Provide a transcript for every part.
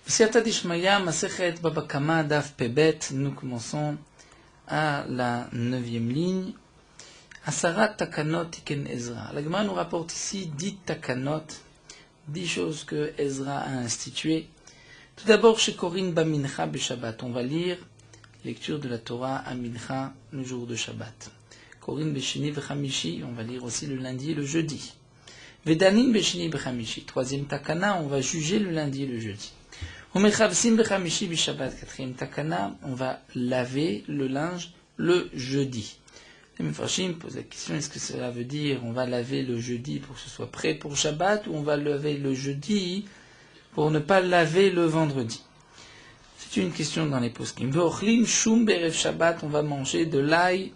Siyata Dishmaya, Masechet Baba Kama, Daf Pebet, nous commençons à la 9e ligne. Asarat Takanot Tiken Ezra. La Gemara nous rapporte ici 10 Takanot, 10 choses que Ezra a instituées. Tout d'abord, chez Korin Bamincha Beshabbat, on va lire lecture de la Torah à Mincha le jour de Shabbat. Korin Beshini Vechamishi, on va lire aussi le lundi et le jeudi. Vedanin Beshini Vechamishi, troisième Takana, on va juger le lundi et le jeudi. Umechavsim Bechamishi Bishabbat, quatrième Takana, on va laver le linge le jeudi. Les Mefarshim posent la question, est-ce que cela veut dire on va laver le jeudi pour que ce soit prêt pour Shabbat, ou on va laver le jeudi pour ne pas laver le vendredi? C'est une question dans les poskim. Veochlim shum berev Shabbat, on va manger de l'ail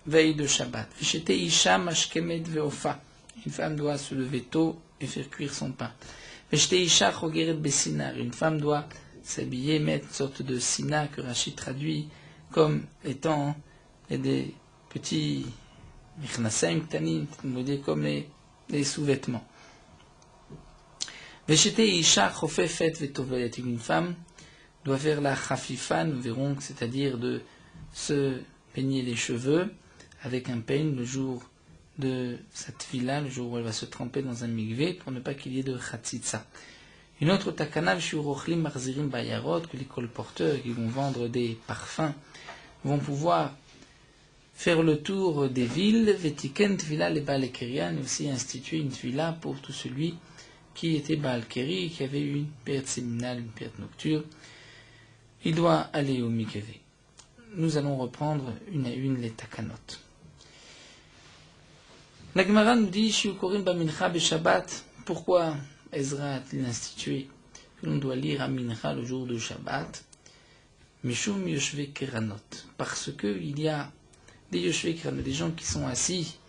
veille de Shabbat. Veshete isha mashkemet veofa, une femme doit se lever tôt et faire cuire son pain. Veshete isha chogeret besinar, une femme doit s'habiller, mettre une sorte de sina que Rachid traduit comme étant des petits michnasem ktanim, comme les sous-vêtements. Veshete isha chofefet vetovelet, une femme doit faire la chafifa, nous verrons, c'est-à-dire de se peigner les cheveux avec un peigne le jour de sa tefila, le jour où elle va se tremper dans un mikvé, pour ne pas qu'il y ait de chatzitza. Une autre takana, shiurochlim marzirim bayarot, que les colporteurs qui vont vendre des parfums vont pouvoir faire le tour des villes, vetiken tefila le baal kerian, et aussi instituer une tefila pour tout celui qui était baal keri, qui avait eu une perte séminale, une perte nocturne. Il doit aller au mikvé. Nous allons reprendre une à une les takanot. La Gemara nous dit, Shiukorim Bamincha Beshabbat, pourquoi Ezra a-t-il institué que l'on doit lire à Mincha le jour de Shabbat? Mishum Yoshve Keranot, parce qu'il y a des Yoshve Keranot, des gens qui sont assis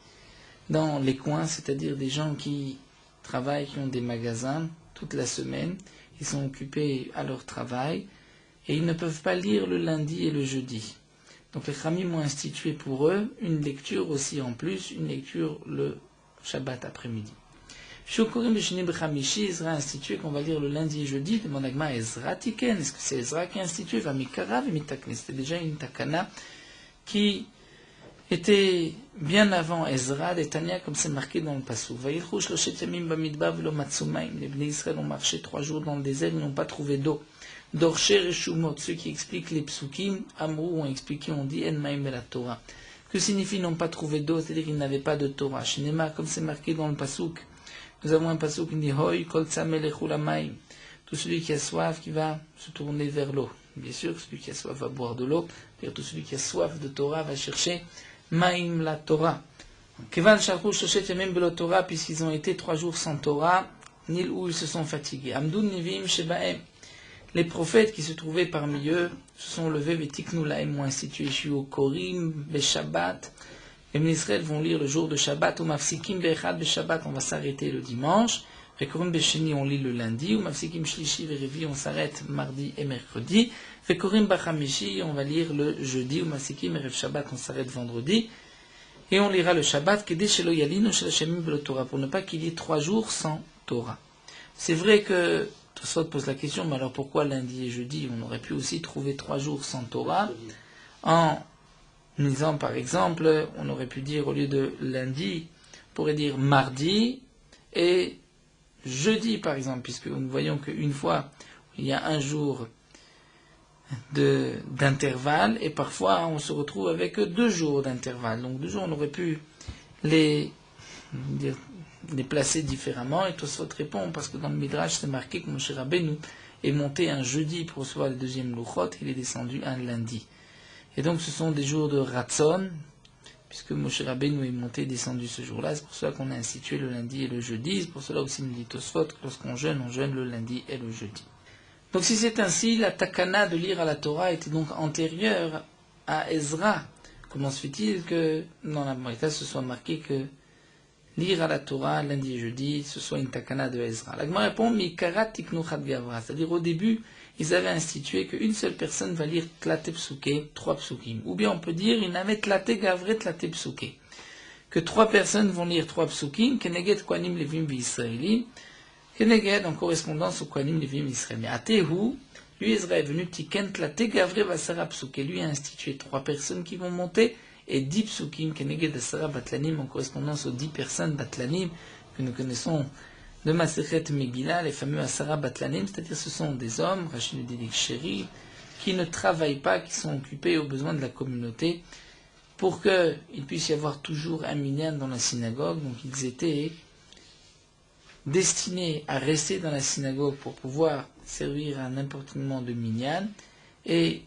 dans les coins, c'est-à-dire des gens qui travaillent, qui ont des magasins toute la semaine, ils sont occupés à leur travail, et ils ne peuvent pas lire le lundi et le jeudi. Donc les Khamim ont institué pour eux une lecture aussi en plus, une lecture le Shabbat après-midi. Shukurim Beshini Bechamishi, Ezra a institué qu'on va lire le lundi et jeudi, demande Agma Ezra Tiken, est-ce que c'est Ezra qui a institué? Vamikara Vemitakne, c'était déjà une takana qui était bien avant Ezra, des Tanya, comme c'est marqué dans le Passouk. Vayilchu Shloshet Yamim Bamidbar Velo Matsumaim, les Bnei Israël ont marché 3 jours dans le désert, ils n'ont pas trouvé d'eau. Dorsher et Shumot, ceux qui expliquent les psukim, Amrou ont expliqué, on dit En Maim la Torah. Que signifie n'ont pas trouvé d'eau, c'est-à-dire qu'ils n'avaient pas de Torah. Shinema, comme c'est marqué dans le Passouk, nous avons un Passouk qui dit Hoy kol tzameh lechu lamaim. Tout celui qui a soif qui va se tourner vers l'eau. Bien sûr, celui qui a soif va boire de l'eau, c'est-à-dire tout celui qui a soif de Torah va chercher Maim la Torah. Kevan shalchu shoshet yamim belo Torah, puisqu'ils ont été 3 jours sans Torah, nil où ils se sont fatigués. Amdun nivim shebaem. Les prophètes qui se trouvaient parmi eux se sont levés, Vetiknu lahem, ont institué Shiu Korim, Beshabbat. Les Israël vont lire le jour de Shabbat, ou Mafsikim Bechad Beshabbat, on va s'arrêter le dimanche. Vekorim Besheni, on lit le lundi, ou Mafsikim Shlishi Verevi, on s'arrête mardi et mercredi. Vekorim Bachamishi, on va lire le jeudi, ou Mafsikim Erev Shabbat, on s'arrête vendredi. Et on lira le Shabbat, Kedé Shelo Yalinu Shel Hashemim Belo Torah, pour ne pas qu'il y ait 3 jours sans Torah. C'est vrai que Tosfot pose la question, mais alors pourquoi lundi et jeudi? On aurait pu aussi trouver 3 jours sans Torah. En disant par exemple, on aurait pu dire au lieu de lundi, on pourrait dire mardi et jeudi par exemple, puisque nous voyons qu'une fois il y a un jour d'intervalle et parfois on se retrouve avec 2 jours d'intervalle. Donc 2 jours, on aurait pu les placer différemment, et Tosfot répond parce que dans le Midrash c'est marqué que Moshe Rabbeinu est monté un jeudi pour recevoir le 2e Luchot, il est descendu un lundi. Et donc ce sont des jours de Ratzon, puisque Moshe Rabbeinu est monté et descendu ce jour-là, c'est pour cela qu'on a institué le lundi et le jeudi, c'est pour cela aussi nous dit Tosfot que lorsqu'on jeûne, on jeûne le lundi et le jeudi. Donc si c'est ainsi, la takana de lire à la Torah était donc antérieure à Ezra. Comment se fait-il que dans la Braïta ce soit marqué que lire à la Torah lundi et jeudi, ce soit une takana de Ezra? La Gemara répond, Mikarat tiknu chad gavra, c'est-à-dire au début, ils avaient institué qu'une seule personne va lire tlate psuké, 3 psukim. Ou bien on peut dire, ils n'avaient tlate gavre, tlate psuké. Que 3 personnes vont lire 3 psukim, keneget kwanim levim vi israélim, Keneged, en correspondance au Kohanim Léviim Israël. Mais Atehu, lui, Ezra est venu, Tikent, la Tegavre, Vasara Psuke, lui a institué 3 personnes qui vont monter, et 10 Psukim, Keneged, Asara Batlanim, en correspondance aux 10 personnes Batlanim, que nous connaissons de Masechet Megillah, les fameux Asara Batlanim, c'est-à-dire ce sont des hommes, Rachid le dit Chéri, qui ne travaillent pas, qui sont occupés aux besoins de la communauté, pour qu'il puisse y avoir toujours un minyan dans la synagogue. Donc ils étaient destinés à rester dans la synagogue pour pouvoir servir à n'importe quel moment de minyan, et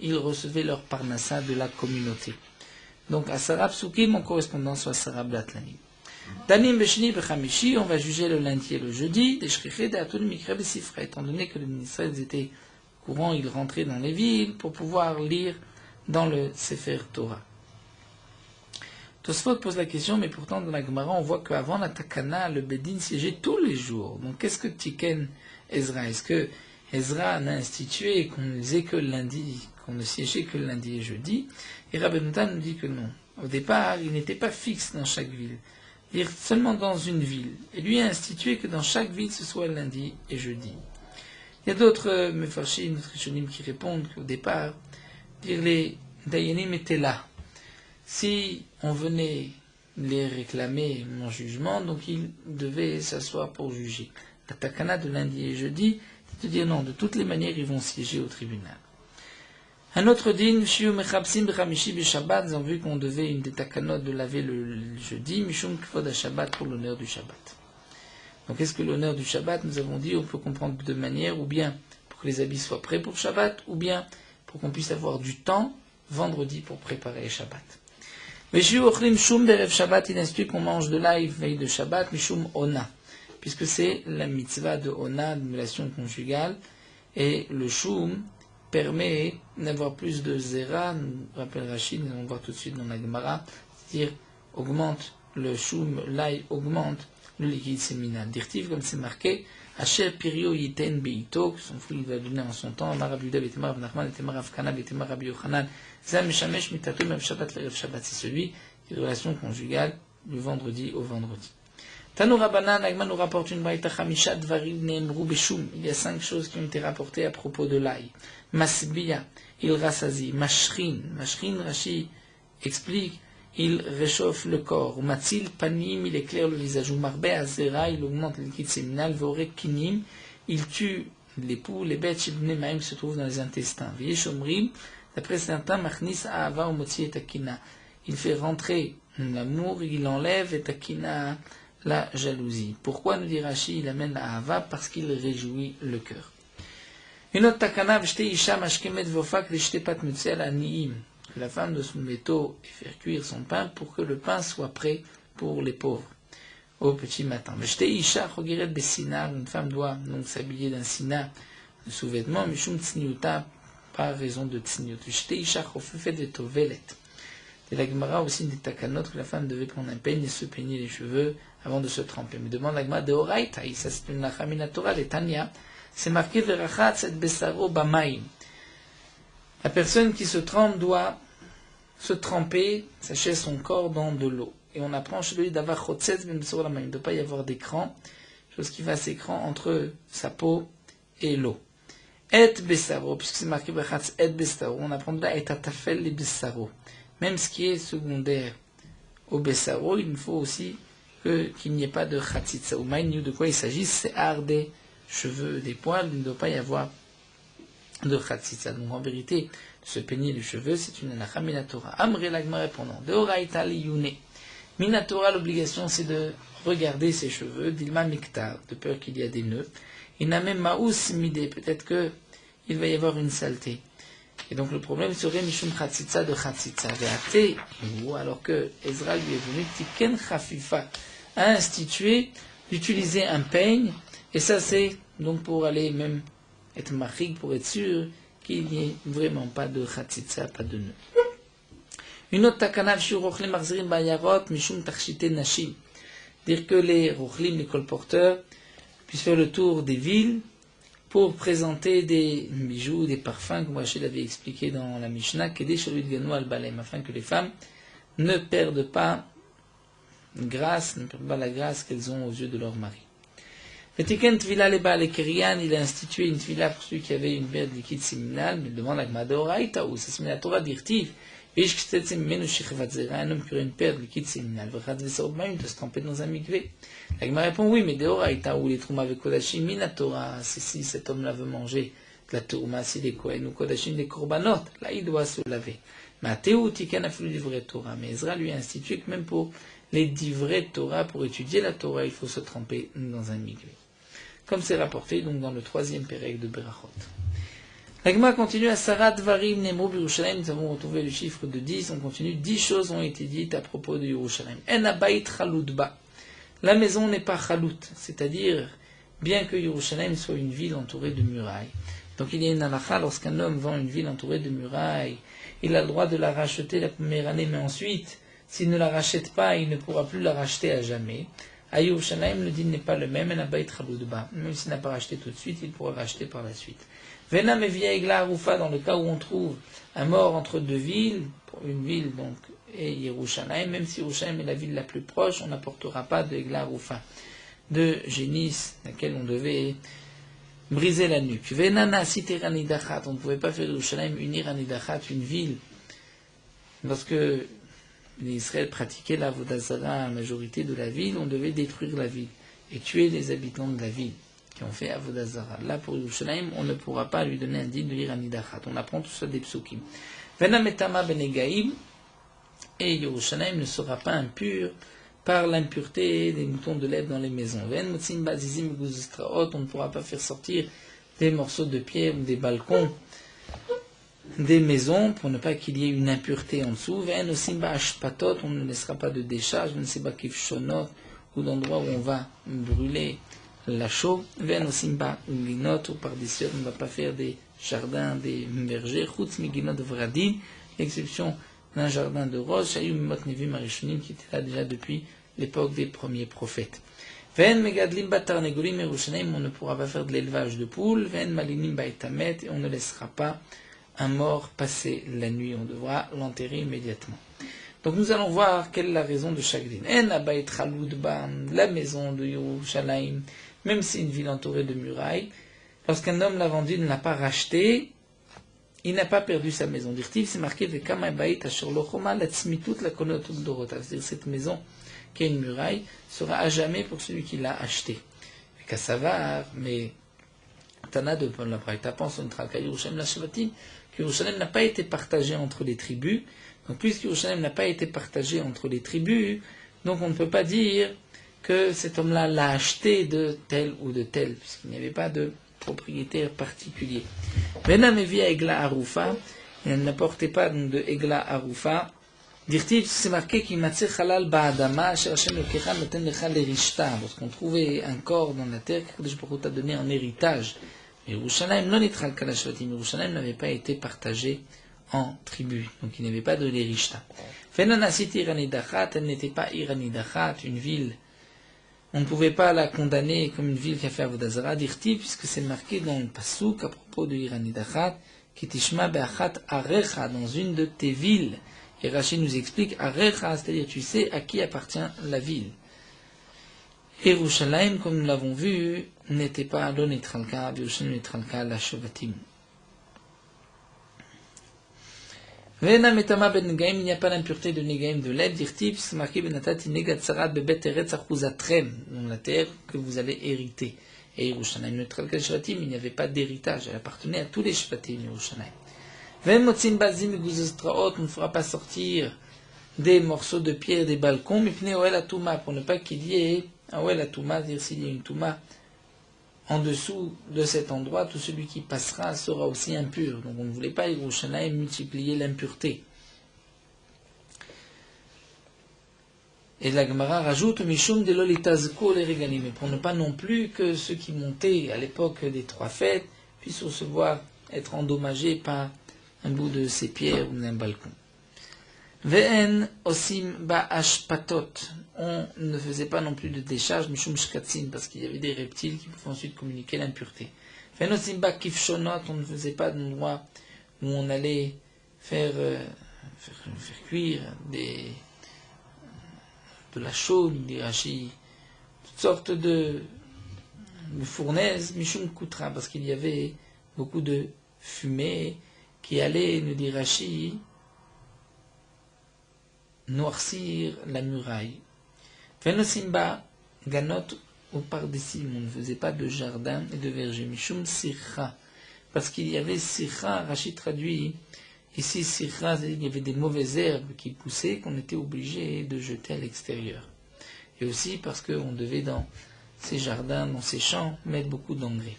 ils recevaient leur parnassa de la communauté. Donc Asara Psukim en correspondance à Asara Batlanim. Danim Beshni Bechamishi, on va juger le lundi et le jeudi, des Shriché d'Atul Mikra Besifra, étant donné que les ministres étaient courants, ils rentraient dans les villes pour pouvoir lire dans le Sefer Torah. Tosfot pose la question, mais pourtant dans la Gemara, on voit qu'avant la Takana, le Bedin siégeait tous les jours. Donc qu'est-ce que Tiken Ezra? Est-ce que Ezra n'a institué qu'on ne lisait que le lundi, qu'on ne siégeait que le lundi et jeudi? Et Rabbi Natan nous dit que non. Au départ, il n'était pas fixe dans chaque ville. Lire seulement dans une ville. Et lui a institué que dans chaque ville, ce soit lundi et jeudi. Il y a d'autres Mefarshim, d'autres Rishonim qui répondent qu'au départ, les Dayanim étaient là. Si on venait les réclamer en jugement, donc ils devaient s'asseoir pour juger. La takana de lundi et jeudi, c'est de dire non, de toutes les manières, ils vont siéger au tribunal. Un autre din, Shiu Mechabsim Bechamishi Beshabbat, nous avons vu qu'on devait une des takanot de laver le jeudi, Mishum Kvod Shabbat pour l'honneur du Shabbat. Donc qu'est-ce que l'honneur du Shabbat? Nous avons dit, on peut comprendre de deux manières, ou bien pour que les habits soient prêts pour Shabbat, ou bien pour qu'on puisse avoir du temps vendredi pour préparer Shabbat. Veshiu Ochlim Shum Berev Shabbat, il institue qu'on mange de l'ail veille de Shabbat, Mishum Ona, puisque c'est la mitzvah de Ona, d'annulation conjugale, et le Shum permet d'avoir plus de zera, nous rappelle Rachid, nous allons voir tout de suite dans la Gemara, c'est-à-dire augmente le shum, l'ail augmente le liquide séminal. Dirtiv, comme c'est marqué, Asher Pirio Yiten Beito, que son fruit va donner en son temps, Amar Yuda Betemar Avnachman, Betemar Avkana, Betemar Rabbi Yochanan, Zam Shamesh Mitatum Mev Shabbat Lerev Shabbat, c'est celui qui est de relation conjugale du vendredi au vendredi. Tanu Rabbanan, Agman nous rapporte une braïta Chamisha Dvarim Neemru Beshum. Il y a 5 choses qui ont été rapportées à propos de l'ail. Masbiya, il rassasie. Mashrin, Rashi explique, il réchauffe le corps. Matzil Panim, il éclaire le visage. Marbe Azera, il augmente le liquide séminal. Vore Kinim, il tue les poux, les bêtes. Shibne Maim se trouvent dans les intestins. Vieshomrim, d'après certains, Machnis Ahava ou Motzi et Takina. Il fait rentrer l'amour, il enlève et Takina la jalousie. Pourquoi nous dit Rashi, il amène la Ahava? Parce qu'il réjouit le cœur. Une autre takana, v'shte isha mashkemet vofak v'shte pat mutzel aniim. La femme de son métaux et faire cuire son pain pour que le pain soit prêt pour les pauvres au petit matin. V'shte isha chogiret besinar, une femme doit donc s'habiller d'un sinar, de sous-vêtement, mishum tsniuta, par raison de tsniut. V'shte isha chofefet vetovelet. Et la Gemara aussi des takanot que la femme devait prendre un peigne et se peigner les cheveux avant de se tremper. Mais demande la Gemara de Horaïta, ça c'est une nachamina Torah, les Tanya, c'est marqué verachatz et besaro bamaim. La personne qui se trempe doit se tremper, sécher son corps dans de l'eau. Et on apprend chez lui d'avoir chotzetz ben besaro bamaim, il ne doit pas y avoir d'écran, chose qui fasse écran entre sa peau et l'eau. Et besaro, puisque c'est marqué verachatz et besaro, on apprend de là et atafel les besaro. Même ce qui est secondaire au Bessaro, il faut aussi qu'il n'y ait pas de Khatsitsa. Ou Maïniou, de quoi il s'agit, c'est art des cheveux, des poils, il ne doit pas y avoir de Khatsitsa. Donc en vérité, se peigner les cheveux, c'est une Anacha Minatora. Amre Lagma répondant, de Horaïta Liyune. Minatora, l'obligation c'est de regarder ses cheveux, d'Ilma Miktar, de peur qu'il y a des nœuds. Il n'a même Maous Midé, peut-être qu'il va y avoir une saleté. Et donc le problème serait Mishum Khatsitsa de Khatsitsa. Ve'ate, ou alors que Ezra lui est venu, Tiken Khafifa, a institué d'utiliser un peigne, et ça c'est donc pour aller même être marik, pour être sûr qu'il n'y ait vraiment pas de Khatsitsa, pas de nœud. Une autre takana, Shur Rochlim Marzrim Bayarot, Mishum Tachshite Nashim. Dire que les Rochlim, les colporteurs, puissent faire le tour des villes, pour présenter des bijoux, des parfums, comme Rachid avait expliqué dans la Mishnah, que des Shalud Ganou al-Balem, afin que les femmes ne perdent pas grâce, ne perdent pas la grâce qu'elles ont aux yeux de leur mari. Etiken tvila leba lekerian, il a institué une tvila pour celui qui avait une période liquide séminale, mais il demande à Gmadoraïta, ou ça se met la Torah d'Irtiv, un homme qui aurait une période liquide séminale, de se tremper dans un mikvé. La Gemara répond oui, mais Deoraïta, ou les Trouma avec Kodashim, mina Torah, c'est si cet homme-là veut manger de la Tourma, si des Kohen ou Kodashim des Korbanot, là il doit se laver. Mais Théo, Tikan a fait le livret Torah, mais Ezra lui a institué que même pour les divrei Torah, pour étudier la Torah, il faut se tremper dans un mikvé. Comme c'est rapporté donc dans le 3e pérec de Berachot. La Gemara continue à Sarat Varim Nemo Birushalayim, nous avons retrouvé le chiffre de 10, on continue, 10 choses ont été dites à propos de Yerushalayim. En abayit chaloutba. La maison n'est pas chalout, c'est-à-dire, bien que Yerushalayim soit une ville entourée de murailles. Donc il y a une halakha, lorsqu'un homme vend une ville entourée de murailles, il a le droit de la racheter la première année, mais ensuite, s'il ne la rachète pas, il ne pourra plus la racheter à jamais. À Yerushalayim, le din n'est pas le même, en abayit chaloutba. Même s'il n'a pas racheté tout de suite, il pourra racheter par la suite. Vena mevia egla arufa, dans le cas où on trouve un mort entre deux villes, une ville donc et Yerushalayim, même si Yerushalayim est la ville la plus proche, on n'apportera pas de egla arufa, de génisse, laquelle on devait briser la nuque. Vena nasit eranidachat, on ne pouvait pas faire Yerushalayim une iranidachat, une ville, lorsque les Israël pratiquaient la vodazara, la majorité de la ville, on devait détruire la ville et tuer les habitants de la ville qui ont fait Avodah Zara. Là, pour Yerushalayim, on ne pourra pas lui donner un din de lire Anidachat. On apprend tout ça des psukim. Venametama benegaim, et Yerushalayim ne sera pas impur par l'impureté des moutons de lait dans les maisons. Ven motzim bazizim guzustraot, on ne pourra pas faire sortir des morceaux de pierre ou des balcons des maisons pour ne pas qu'il y ait une impureté en dessous. Ven osimba ashpatot, on ne laissera pas de décharge, on ne sait pas kifshonot, ou d'endroits où on va brûler la chaux, ven osimba ulinot, ou par des cieux, on ne va pas faire des jardins, des bergers, chutz miginot vradin, l'exception d'un jardin de roses, shayum mot nevim arishonim, qui était là déjà depuis l'époque des premiers prophètes. Ven megadlim batar negolim Yerushalayim, on ne pourra pas faire de l'élevage de poules, ven malinim baitamet, et on ne laissera pas un mort passer la nuit, on devra l'enterrer immédiatement. Donc nous allons voir quelle est la raison de chaque din. En abayit chaloutba, la maison de Yerushalayim, même si une ville entourée de murailles, lorsqu'un homme l'a vendue, ne l'a pas racheté, il n'a pas perdu sa maison. Dirtiv, c'est marqué Vekama abayit asher lo choma latzmitut la konot dorota. C'est-à-dire cette maison qui a une muraille sera à jamais pour celui qui l'a acheté. Kassavar, mais Tana de la Braïta pense on traka Yerushalayim la Shavatim, que Yerushalayim n'a pas été partagé entre les tribus. Donc puisque Yerushalayim n'a pas été partagé entre les tribus, donc on ne peut pas dire que cet homme-là l'a acheté de tel ou de tel, puisqu'il n'y avait pas de propriétaire particulier. Vena mevia egla arufa, elle n'apportait pas donc de egla arufa. Dirtiv, c'est marqué qu'il m'a halal ba'adama, Hashem lekecha noten lecha lerishta. Lorsqu'on trouvait un corps dans la terre, Kadosh Baruch Hu t'a donné en héritage. Mais Yerushalayim non nitral kala shvatim. Yerushalayim n'avait pas été partagé en tribus, donc il n'y avait pas de lerishta. Fenanasit iranidachat, elle n'était pas iranidachat, une ville. On ne pouvait pas la condamner comme une ville qui a fait Avodah Zara, dirti, puisque c'est marqué dans le Passouk à propos de Iranidachat, qui tishma be'achat arecha, dans une de tes villes. Et Rachid nous explique arecha, c'est-à-dire tu sais à qui appartient la ville. Yerushalayim, comme nous l'avons vu, n'était pas l'onetralka, Yerushalayim netralka la shavatim. Vena metama ben negaim, il n'y a pas l'impureté de negaim de l'aide, dirtiv, c'est marqué benatati negatsarat bebet eretz achuzatrem, dans la terre que vous allez hériter. Et Yerushalayim netralka shvatim, il n'y avait pas d'héritage, elle appartenait à tous les shvatim Yerushalayim. Ven motzim bazim guzustraot, on ne fera pas sortir des morceaux de pierre des balcons, mais pne oel atuma, pour ne pas qu'il y ait un oel atuma, c'est-à-dire s'il y a une touma en dessous de cet endroit, tout celui qui passera sera aussi impur. Donc on ne voulait pas Yerushalayim multiplier l'impureté. Et la Gemara rajoute Mishum de l'olitazko les regalim, mais pour ne pas non plus que ceux qui montaient à l'époque des 3 fêtes puissent recevoir, être endommagés par un bout de ces pierres ou d'un balcon. Ve'en osim ba'ashpatot, on ne faisait pas non plus de décharge, mishum shkatzin, parce qu'il y avait des reptiles qui pouvaient ensuite communiquer l'impureté. Ve'en osim ba'kifshonot, on ne faisait pas d'endroit où on allait faire cuire de la chaude, des rachis, toutes sortes de fournaise, Mishum Kutra, parce qu'il y avait beaucoup de fumée qui allait, nous dit Rashi, noircir la muraille. Venosimba, Ganot au Pardesim, on ne faisait pas de jardin et de verger. Mishum Sircha, parce qu'il y avait Sircha, Rashi traduit ici Sircha, il y avait des mauvaises herbes qui poussaient qu'on était obligé de jeter à l'extérieur. Et aussi parce qu'on devait dans ces jardins, dans ces champs, mettre beaucoup d'engrais.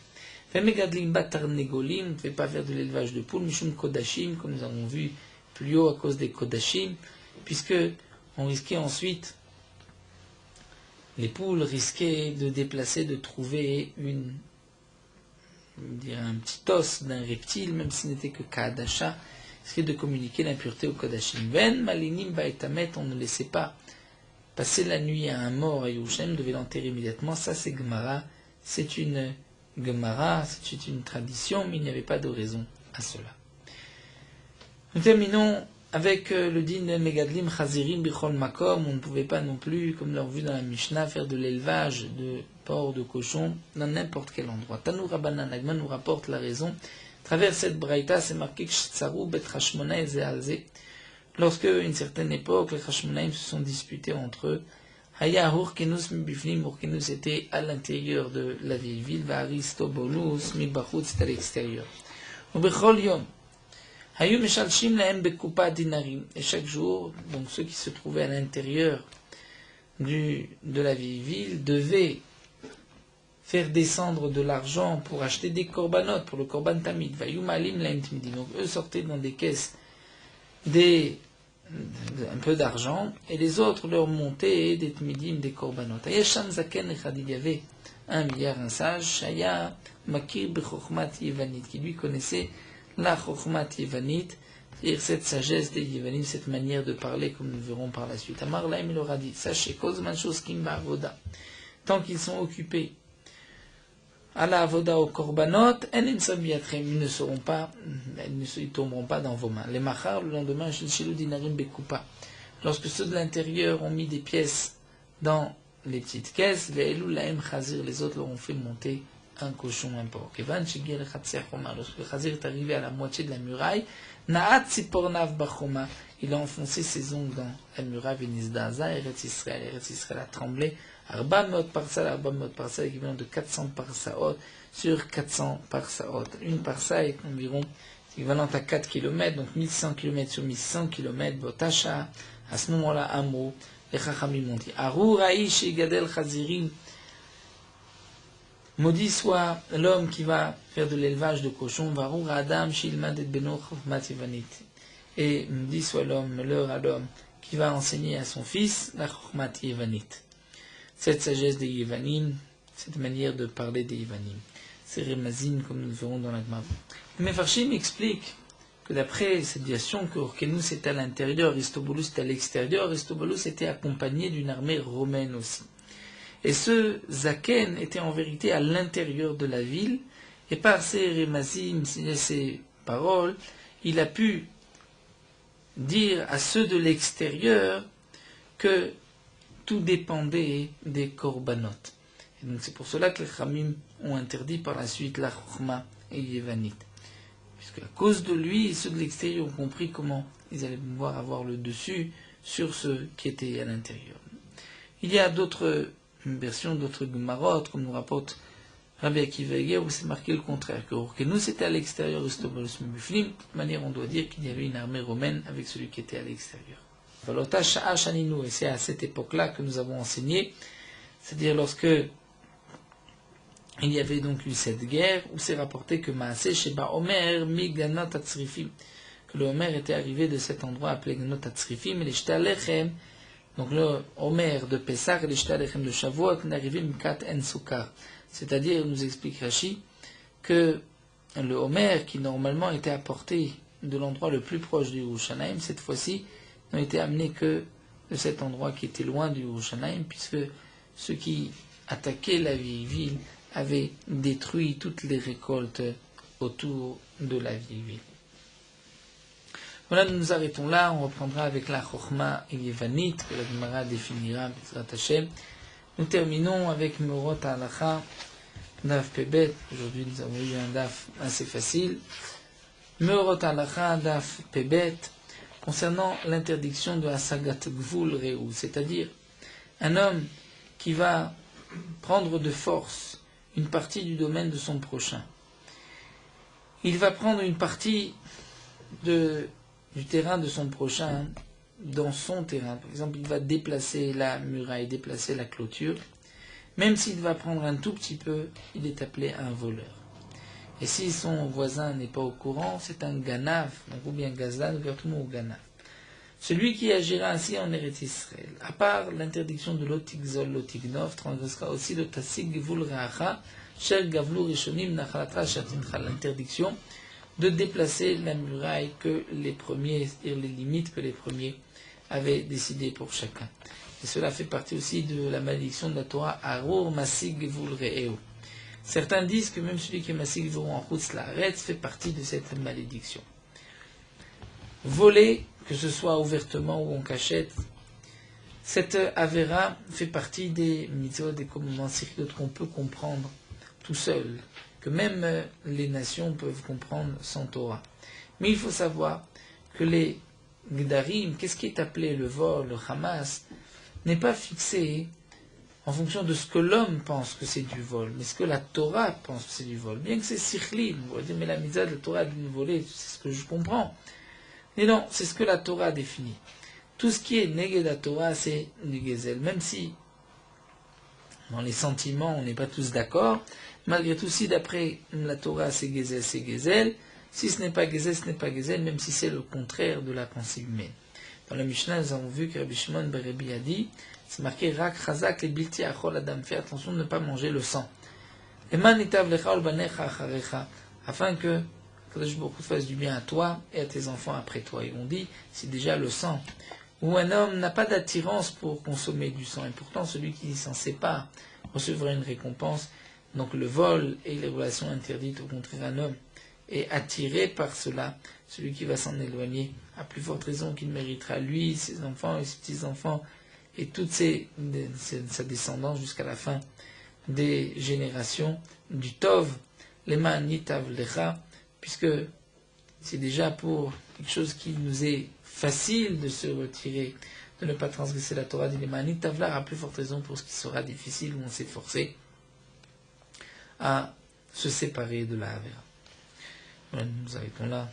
Vemegadlim batar negolim, on ne fait pas faire de l'élevage de poules, Mishum Kodashim, comme nous avons vu plus haut à cause des Kodashim, puisque on risquait ensuite, les poules risquaient de déplacer, de trouver un petit os d'un reptile, même si ce n'était que Kadasha, risquait de communiquer l'impureté au Kodashim. Ven malinim baetamet, on ne laissait pas passer la nuit à un mort à Yerushalayim, devait l'enterrer immédiatement. Ça c'est Gemara, c'est une Gemara, c'est une tradition, mais il n'y avait pas de raison à cela. Nous terminons avec le din de Megadlim Chazirim Bichol Makom. On ne pouvait pas non plus, comme l'on vu dans la Mishnah, faire de l'élevage de porcs, de cochons, dans n'importe quel endroit. Tanou Rabbanan Nagman nous rapporte la raison. À travers cette braïta, c'est marqué que Chtsaru Bet Hashmonai Zealze. Lorsque, à une certaine époque, les Hashmonaïm se sont disputés entre eux, Haya Hurkenus Mibifnim, Hurkenus était à l'intérieur de la vieille ville, va Aristobolus Mibachut, c'était à l'extérieur. Ubechol Yom. Et chaque jour, donc ceux qui se trouvaient à l'intérieur de la vieille ville devaient faire descendre de l'argent pour acheter des corbanotes, pour le korban tamid. Donc eux sortaient dans des caisses un peu d'argent, et les autres leur montaient des tmidim, des corbanotes. Il y avait un sage, Shaya Makir Bechokmat Yevanit, qui lui connaissait la Chokhmat Yevanit, c'est-à-dire cette sagesse des Yevanim, cette manière de parler, comme nous verrons par la suite. Amar Laim, il leur a dit, sachez, Kozman Shoskim Ba'avoda, tant qu'ils sont occupés à la Avoda au Korbanot, ils ne tomberont pas dans vos mains. Les Machar, le lendemain, Shilshilu Dinarim Bekupa, lorsque ceux de l'intérieur ont mis des pièces dans les petites caisses, les autres leur ont fait monter un cochon, un porc. Lorsque le Chazir est arrivé à la moitié de la muraille, il a enfoncé ses ongles dans la muraille, Eretz Israël a tremblé, Arba Meot Parsa, équivalent de 400 parsaot sur 400 parsaot. Une parsa est environ équivalente à 4 km, donc 1100 km sur 1100 km, Botasha, à ce moment-là, Amo, les Chachamim ont dit, Arur Aish Gadel Chazirim, maudit soit l'homme qui va faire de l'élevage de cochons, Varur Adam Shilmad et Beno Chokhmat Yevanit. Et maudit soit l'homme, malheur à l'homme, qui va enseigner à son fils la Chokhmat Yevanit. Cette sagesse des Yevanim, cette manière de parler des Yevanim. C'est Remazim, comme nous le verrons dans la Gemara. Le Mefarshim explique que d'après cette version, que Hyrcanus était à l'intérieur, Aristobulus était à l'extérieur, Aristobulus était accompagné d'une armée romaine aussi. Et ce Zaken était en vérité à l'intérieur de la ville, et par ces Remazim, ces paroles, il a pu dire à ceux de l'extérieur que tout dépendait des corbanotes. Et donc c'est pour cela que les Khamim ont interdit par la suite la Chokhma et Yevanit. Puisque à cause de lui, ceux de l'extérieur ont compris comment ils allaient pouvoir avoir le dessus sur ceux qui étaient à l'intérieur. Il y a d'autres versions, d'autres Gemarot, comme nous rapporte Rabbi Akiva Eger, où c'est marqué le contraire, que nous c'était à l'extérieur, de toute manière on doit dire qu'il y avait une armée romaine avec celui qui était à l'extérieur. Et c'est à cette époque-là que nous avons enseigné, c'est-à-dire lorsque il y avait donc eu cette guerre, où c'est rapporté que Maaseh Sheba Omer mi Ganot Atzrifim, que le Omer était arrivé de cet endroit appelé Ganot Atzrifim, et les Shtalechem, donc le Omer de Pessah et les Shtalechem de Shavuot, n'arrivaient Mikat En Sukar. C'est-à-dire, nous explique Rashi, que le Omer, qui normalement était apporté de l'endroit le plus proche du Yerushalayim, cette fois-ci, n'ont été amenés que de cet endroit qui était loin du Yerushalayim, puisque ceux qui attaquaient la vieille ville avaient détruit toutes les récoltes autour de la vieille ville. Voilà, nous nous arrêtons là, on reprendra avec la Chokhma et Yevanit, que la Gemara définira, Bezrat Hashem. Nous terminons avec Meorot HaHalacha, Daf Pebet, aujourd'hui nous avons eu un daf assez facile. Meorot Halacha, daf Pebet, concernant l'interdiction de Hasagat Gvul Reu, c'est-à-dire un homme qui va prendre de force une partie du domaine de son prochain. Il va prendre une partie du terrain de son prochain dans son terrain. Par exemple, il va déplacer la muraille, déplacer la clôture. Même s'il va prendre un tout petit peu, il est appelé un voleur. Et si son voisin n'est pas au courant, c'est un ganav, donc ou bien gazlan, ouvertement au ganav. Celui qui agira ainsi en Eretz Israël, à part l'interdiction de l'otigzol, l'otignov, transgressera aussi le tasig gvul reacha, shel gavlu rishonim nachalatra shatincha, l'interdiction de déplacer la muraille que les premiers, c'est-à-dire les limites que les premiers avaient décidées pour chacun. Et cela fait partie aussi de la malédiction de la Torah, Arur Masig Gvul Re'eu. Certains disent que même celui qui est Masig Gvul en Chutz La'aretz fait partie de cette malédiction. Voler, que ce soit ouvertement ou en cachette, cette Avera fait partie des mitzvot, des commandements sérieux qu'on peut comprendre tout seul, que même les nations peuvent comprendre sans Torah. Mais il faut savoir que les Gdarim, qu'est-ce qui est appelé le vol, le Hamas, n'est pas fixé en fonction de ce que l'homme pense que c'est du vol, mais ce que la Torah pense que c'est du vol. Bien que c'est sikhlim, on va dire, mais la mitzvah de la Torah de voler, c'est ce que je comprends. Mais non, c'est ce que la Torah définit. Tout ce qui est négé la Torah, c'est du gezel. Même si, dans les sentiments, on n'est pas tous d'accord, malgré tout, si d'après la Torah, c'est gezel, c'est gezel. Si ce n'est pas gezel, ce n'est pas gezel, même si c'est le contraire de la pensée humaine. Dans la Mishnah, nous avons vu que Rabbi Shimon ben Rabbi a dit, c'est marqué Rak Chazak et Bilti Achol Adam, fais attention de ne pas manger le sang. Afin que Kadosh Baruch Hu fasse du bien à toi et à tes enfants après toi. Et on dit, c'est déjà le sang. Où un homme n'a pas d'attirance pour consommer du sang, et pourtant celui qui s'en sépare recevra une récompense. Donc le vol et les relations interdites, au contraire, un homme est attiré par cela. Celui qui va s'en éloigner, à plus forte raison qu'il méritera lui, ses enfants et ses petits-enfants, et toute sa descendance jusqu'à la fin des générations du Tov, Lema Nitav Lecha, puisque c'est déjà pour quelque chose qui nous est facile de se retirer, de ne pas transgresser la Torah, dit Lema Nitav Lecha, à plus forte raison pour ce qui sera difficile, où on s'est forcé à se séparer de la Havera. Voilà, nous arrêtons là.